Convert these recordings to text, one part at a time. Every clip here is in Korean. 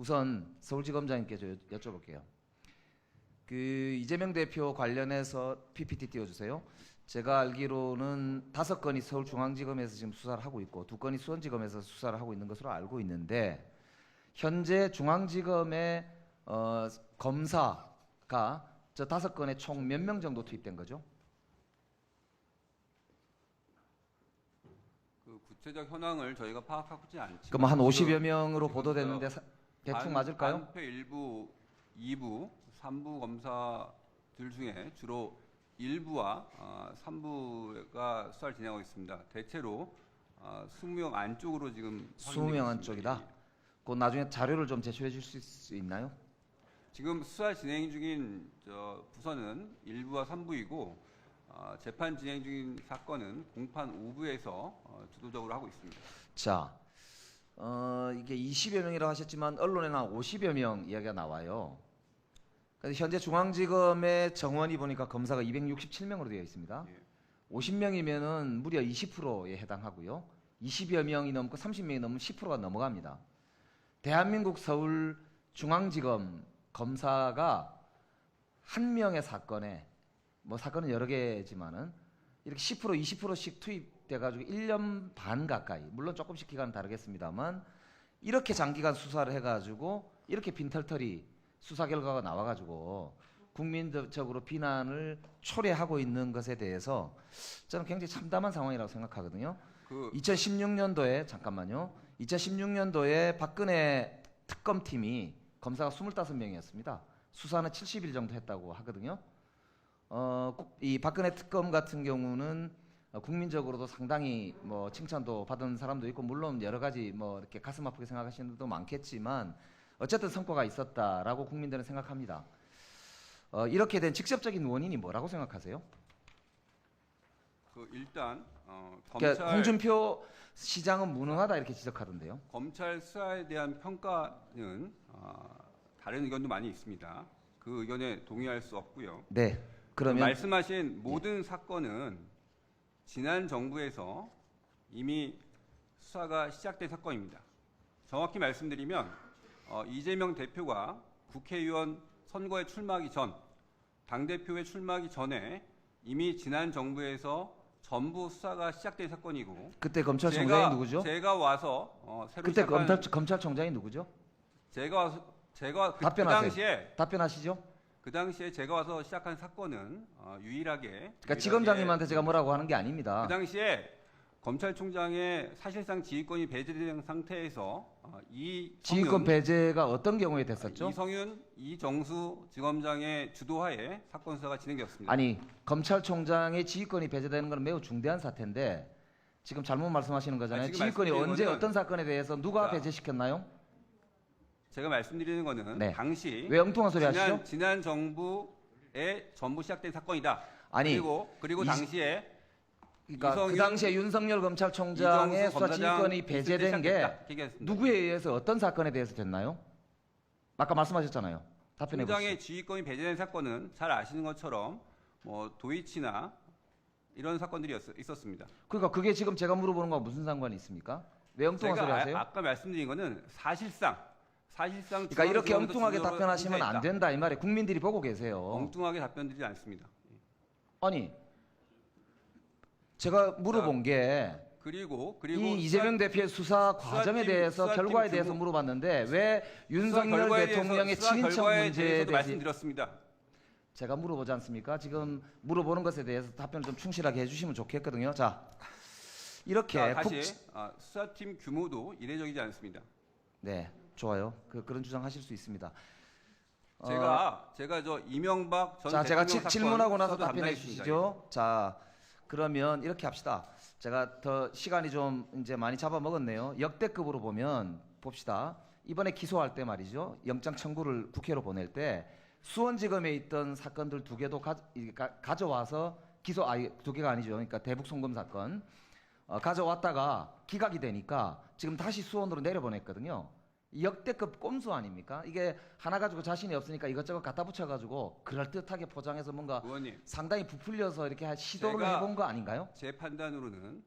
우선 서울지검장님께 여쭤볼게요. 그 이재명 대표 관련해서 PPT 띄워주세요. 제가 알기로는 5건이 서울중앙지검에서 지금 수사를 하고 있고 2건이 수원지검에서 수사를 하고 있는 것으로 알고 있는데 현재 중앙지검의 검사가 저 5건에 총 몇 명 정도 투입된 거죠? 그 구체적 현황을 저희가 파악하고 있지 않지만 그럼 한 50여 명으로 보도됐는데 대충 맞을까요? 반패 1부, 2부, 3부 검사들 중에 주로 1부와 3부가 수사를 진행하고 있습니다. 대체로 20명 안쪽으로 지금 20명 안쪽이다. 그 나중에 자료를 좀 제출해 주실 수 있나요? 지금 수사 진행 중인 부서는 1부와 3부이고 재판 진행 중인 사건은 공판 5부에서 주도적으로 하고 있습니다. 자, 이게 20여 명이라고 하셨지만 언론에는 한 50여 명 이야기가 나와요. 그래서 현재 중앙지검의 정원이 보니까 검사가 267명으로 되어 있습니다. 예. 50명이면은 무려 20%에 해당하고요. 20여 명이 넘고 30명이 넘으면 10%가 넘어갑니다. 대한민국 서울중앙지검 검사가 한 명의 사건에 뭐 사건은 여러 개지만은 이렇게 10% 20%씩 투입돼 가지고 1년 반 가까이, 물론 조금씩 기간은 다르겠습니다만 이렇게 장기간 수사를 해 가지고 이렇게 빈털터리 수사 결과가 나와 가지고 국민적으로 비난을 초래하고 있는 것에 대해서 저는 굉장히 참담한 상황이라고 생각하거든요. 2016년도에 잠깐만요. 2016년도에 박근혜 특검팀이 검사가 25명이었습니다. 수사는 70일 정도 했다고 하거든요. 이 박근혜 특검 같은 경우는 국민적으로도 상당히 뭐 칭찬도 받은 사람도 있고 물론 여러 가지 뭐 이렇게 가슴 아프게 생각하시는 분도 많겠지만 어쨌든 성과가 있었다라고 국민들은 생각합니다. 이렇게 된 직접적인 원인이 뭐라고 생각하세요? 일단 그러니까 홍준표 시장은 무능하다 이렇게 지적하던데요. 검찰 수사에 대한 평가는 다른 의견도 많이 있습니다. 그 의견에 동의할 수 없고요. 네. 그러면 말씀하신 모든 사건은 지난 정부에서 이미 수사가 시작된 사건입니다. 정확히 말씀드리면 이재명 대표가 국회의원 선거에 출마하기 전, 당대표에 출마하기 전에 이미 지난 정부에서 전부 수사가 시작된 사건이고 그때 검찰총장이 누구죠? 제가 와서 새로 그때 시작한 검찰총장이 누구죠? 제가 그 답변하세요. 당시에 답변하시죠. 그 당시에 제가 와서 시작한 사건은 유일하게 그러니까 지검장님한테 제가 뭐라고 하는 게 아닙니다. 그 당시에 검찰총장의 사실상 지휘권이 배제된 상태에서 지휘권 배제가 어떤 경우에 됐었죠? 이성윤, 이정수 지검장의 주도하에 사건 수사가 진행되었습니다. 아니, 검찰총장의 지휘권이 배제되는 건 매우 중대한 사태인데 지금 잘못 말씀하시는 거잖아요. 지금 지휘권이 언제 거는, 어떤 사건에 대해서 누가 배제시켰나요? 제가 말씀드리는 거는 네. 당시 왜 엉뚱한 소리 하시죠? 지난 정부에 전부 시작된 사건이다. 아니, 그리고 당시에 그러니까 그 당시에 윤석열 검찰총장의 수사 지휘권이 배제된 게 누구에 의해서 어떤 사건에 대해서 됐나요? 아까 말씀하셨잖아요. 답변해 보시죠. 총장의 지휘권이 배제된 사건은 잘 아시는 것처럼 뭐 도이치나 이런 사건들이 있었습니다. 그러니까 그게 지금 제가 물어보는 거와 무슨 상관이 있습니까? 왜 엉뚱한 소리 하세요? 아까 말씀드린 거는 사실상 그러니까 이렇게 엉뚱하게 답변하시면 안 된다 이 말에 국민들이 보고 계세요. 엉뚱하게 답변드리지 않습니다. 아니 제가 물어본 게 그리고 이 이재명 대표의 수사 과정에 대해서 결과에 대해서 물어봤는데 왜 윤석열 대통령의 친인척 문제에 대해서 말씀드렸습니다. 제가 물어보지 않습니까? 지금 물어보는 것에 대해서 답변을 좀 충실하게 해주시면 좋겠거든요. 자, 이렇게 다시 수사팀 규모도 이례적이지 않습니다. 네, 좋아요. 그런 주장하실 수 있습니다. 제가 저 이명박 전 자, 제가 대통령 질문하고 나서 사건 답변해 담당했습니다. 주시죠. 자, 그러면 이렇게 합시다. 제가 더 시간이 좀 이제 많이 잡아먹었네요. 역대급으로 보면 봅시다. 이번에 기소할 때 말이죠. 영장 청구를 국회로 보낼 때 수원지검에 있던 사건들 2개도 가져와서 기소, 아니 2개가 아니죠. 그러니까 대북 송금 사건 가져왔다가 기각이 되니까 지금 다시 수원으로 내려보냈거든요. 역대급 꼼수 아닙니까? 이게 하나 가지고 자신이 없으니까 이것저것 갖다 붙여가지고 그럴듯하게 포장해서 뭔가 의원님, 상당히 부풀려서 이렇게 시도를 해본 거 아닌가요? 제 판단으로는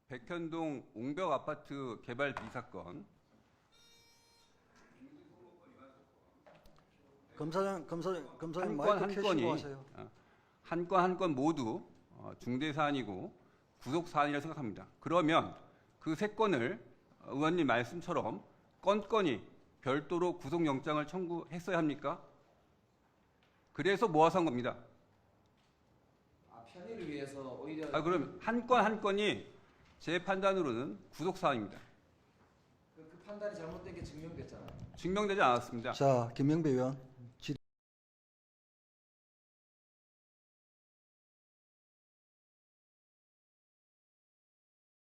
백현동 옹벽 아파트 개발 비사건 검사님 한 마이크 켜시고 건이 하세요. 한 건 한 건 모두 중대 사안이고 구속 사안이라고 생각합니다. 그러면 그 세 건을 의원님 말씀처럼 건건이 별도로 구속영장을 청구했어야 합니까? 그래서 모아서 한 겁니다. 편의를 위해서 오히려 그럼 한 건 한 건이 제 판단으로는 구속 사안입니다. 그 판단이 잘못된 게 증명됐잖아요. 증명되지 않았습니다. 자, 김명배 의원.